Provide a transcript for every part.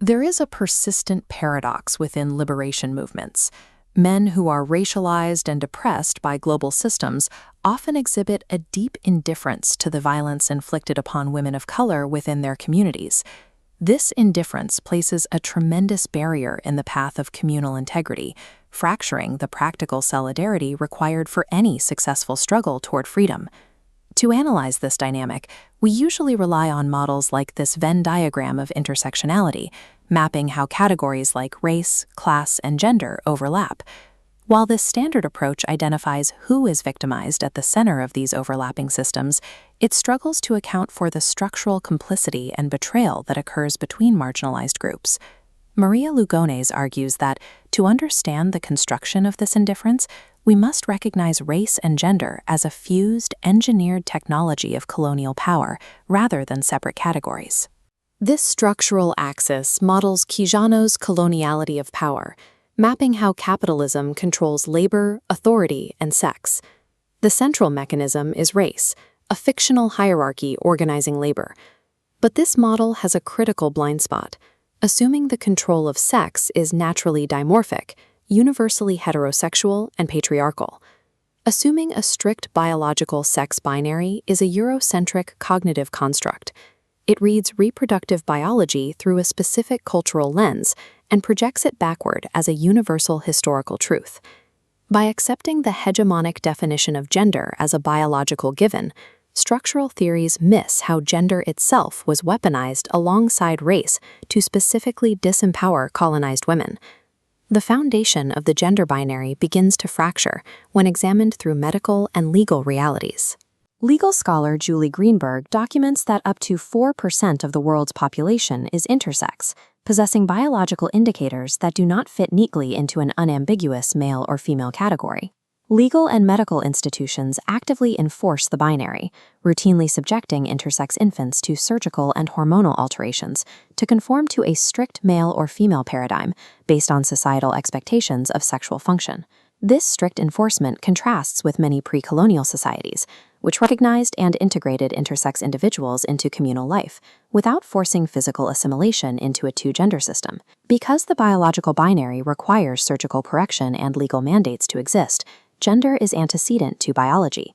There is a persistent paradox within liberation movements. Men who are racialized and oppressed by global systems often exhibit a deep indifference to the violence inflicted upon women of color within their communities. This indifference places a tremendous barrier in the path of communal integrity, fracturing the practical solidarity required for any successful struggle toward freedom. To analyze this dynamic, we usually rely on models like this Venn diagram of intersectionality, mapping how categories like race, class, and gender overlap. While this standard approach identifies who is victimized at the center of these overlapping systems, it struggles to account for the structural complicity and betrayal that occurs between marginalized groups. María Lugones argues that, to understand the construction of this indifference, we must recognize race and gender as a fused, engineered technology of colonial power rather than separate categories. This structural axis models Quijano's coloniality of power, mapping how capitalism controls labor, authority, and sex. The central mechanism is race, a fictional hierarchy organizing labor. But this model has a critical blind spot. Assuming the control of sex is naturally dimorphic, universally heterosexual, and patriarchal. Assuming a strict biological sex binary is a Eurocentric cognitive construct. It reads reproductive biology through a specific cultural lens and projects it backward as a universal historical truth. By accepting the hegemonic definition of gender as a biological given, structural theories miss how gender itself was weaponized alongside race to specifically disempower colonized women. The foundation of the gender binary begins to fracture when examined through medical and legal realities. Legal scholar Julie Greenberg documents that up to 4% of the world's population is intersex, possessing biological indicators that do not fit neatly into an unambiguous male or female category. Legal and medical institutions actively enforce the binary, routinely subjecting intersex infants to surgical and hormonal alterations to conform to a strict male or female paradigm based on societal expectations of sexual function. This strict enforcement contrasts with many pre-colonial societies, which recognized and integrated intersex individuals into communal life without forcing physical assimilation into a two-gender system. Because the biological binary requires surgical correction and legal mandates to exist, gender is antecedent to biology.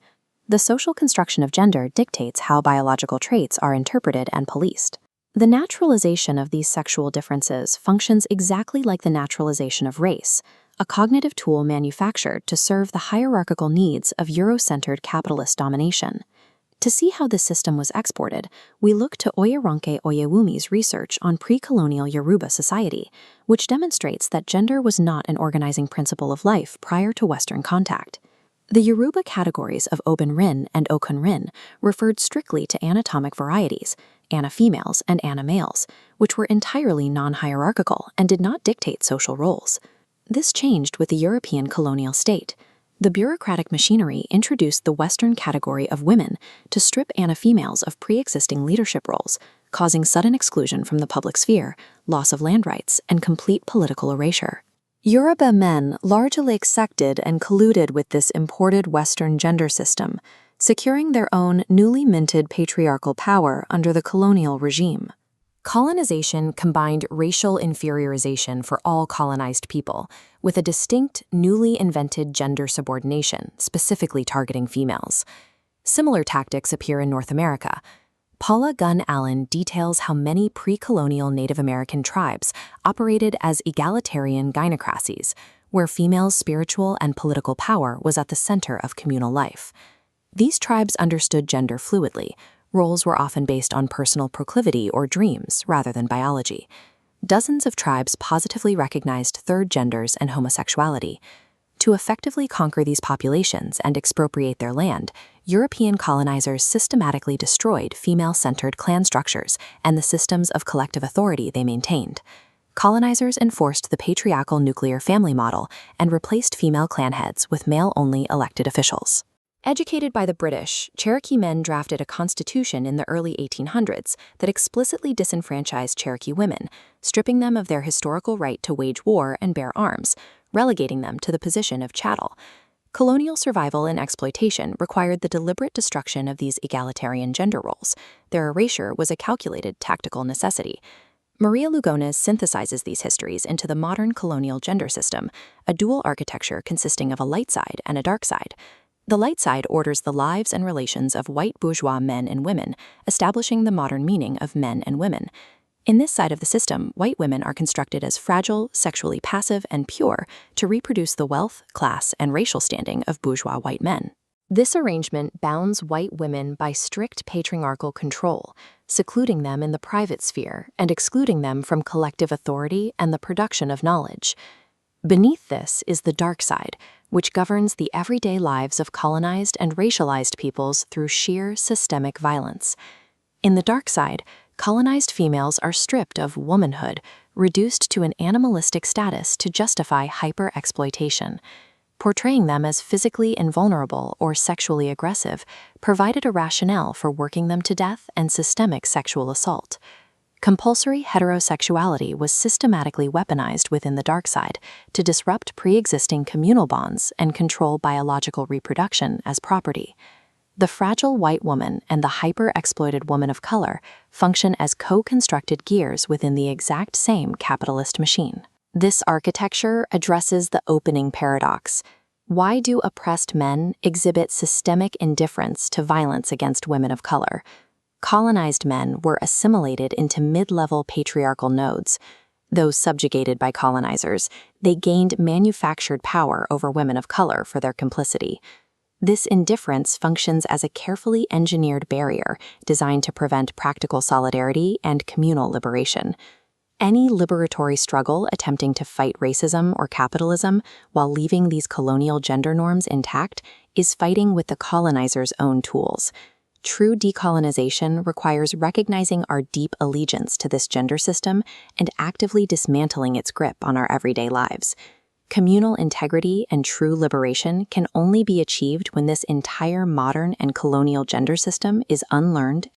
The social construction of gender dictates how biological traits are interpreted and policed. The naturalization of these sexual differences functions exactly like the naturalization of race, a cognitive tool manufactured to serve the hierarchical needs of Euro-centered capitalist domination. To see how this system was exported, we look to Oyèrónkẹ Oyěwùmí's research on pre-colonial Yoruba society, which demonstrates that gender was not an organizing principle of life prior to Western contact. The Yoruba categories of Obinrin and Okunrin referred strictly to anatomic varieties, Ana females and Ana males, which were entirely non-hierarchical and did not dictate social roles. This changed with the European colonial state. The bureaucratic machinery introduced the Western category of women to strip Ana females of pre-existing leadership roles, causing sudden exclusion from the public sphere, loss of land rights, and complete political erasure. Yoruba men largely accepted and colluded with this imported Western gender system, securing their own newly minted patriarchal power under the colonial regime. Colonization combined racial inferiorization for all colonized people with a distinct, newly invented gender subordination, specifically targeting females. Similar tactics appear in North America. Paula Gunn Allen details how many pre-colonial Native American tribes operated as egalitarian gynocracies, where females' spiritual and political power was at the center of communal life. These tribes understood gender fluidly. Roles were often based on personal proclivity or dreams rather than biology. Dozens of tribes positively recognized third genders and homosexuality. To effectively conquer these populations and expropriate their land, European colonizers systematically destroyed female-centered clan structures and the systems of collective authority they maintained. Colonizers enforced the patriarchal nuclear family model and replaced female clan heads with male-only elected officials. Educated by the British, Cherokee men drafted a constitution in the early 1800s that explicitly disenfranchised Cherokee women, stripping them of their historical right to wage war and bear arms, relegating them to the position of chattel. Colonial survival and exploitation required the deliberate destruction of these egalitarian gender roles. Their erasure was a calculated tactical necessity. María Lugones synthesizes these histories into the modern colonial gender system, a dual architecture consisting of a light side and a dark side. The light side orders the lives and relations of white bourgeois men and women, establishing the modern meaning of men and women. In this side of the system, white women are constructed as fragile, sexually passive, and pure to reproduce the wealth, class, and racial standing of bourgeois white men. This arrangement bounds white women by strict patriarchal control, secluding them in the private sphere and excluding them from collective authority and the production of knowledge. Beneath this is the dark side, which governs the everyday lives of colonized and racialized peoples through sheer systemic violence. In the dark side, colonized females are stripped of womanhood, reduced to an animalistic status to justify hyper-exploitation. Portraying them as physically invulnerable or sexually aggressive provided a rationale for working them to death and systemic sexual assault. Compulsory heterosexuality was systematically weaponized within the dark side to disrupt pre-existing communal bonds and control biological reproduction as property. The fragile white woman and the hyper-exploited woman of color function as co-constructed gears within the exact same capitalist machine. This architecture addresses the opening paradox. Why do oppressed men exhibit systemic indifference to violence against women of color? Colonized men were assimilated into mid-level patriarchal nodes. Though subjugated by colonizers, they gained manufactured power over women of color for their complicity. This indifference functions as a carefully engineered barrier designed to prevent practical solidarity and communal liberation. Any liberatory struggle attempting to fight racism or capitalism while leaving these colonial gender norms intact is fighting with the colonizer's own tools. True decolonization requires recognizing our deep allegiance to this gender system and actively dismantling its grip on our everyday lives. Communal integrity and true liberation can only be achieved when this entire modern and colonial gender system is unlearned